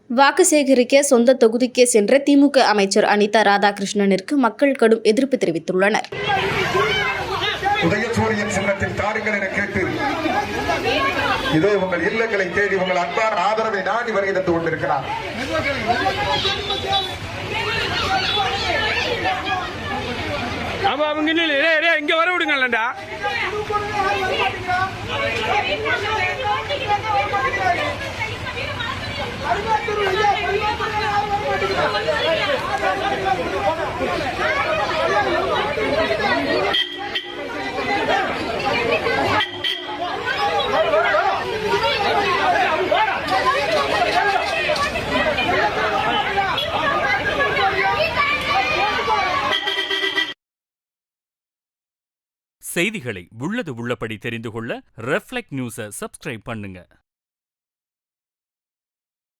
வாக்கு சேகரிக்க சொந்த தொகுதிக்கே சென்ற திமுக அமைச்சர் அனிதா ராதாகிருஷ்ணனிற்கு மக்கள் கடும் எதிர்ப்பு தெரிவித்துள்ளனர். உதயசூரியன் சின்னத்தில் தாருங்கள் என கேட்டு இதோ உங்கள் இல்லங்களை தேடி உங்கள் அன்பான ஆதரவை நாடி வருகை தந்து கொண்டிருக்கிறார். இங்க வர விடுங்கடா. செய்திகளை உள்ளது உள்ளபடி தெரிந்து கொள்ள ரெஃப்ளெக்ட் நியூஸை சப்ஸ்கிரைப் பண்ணுங்க.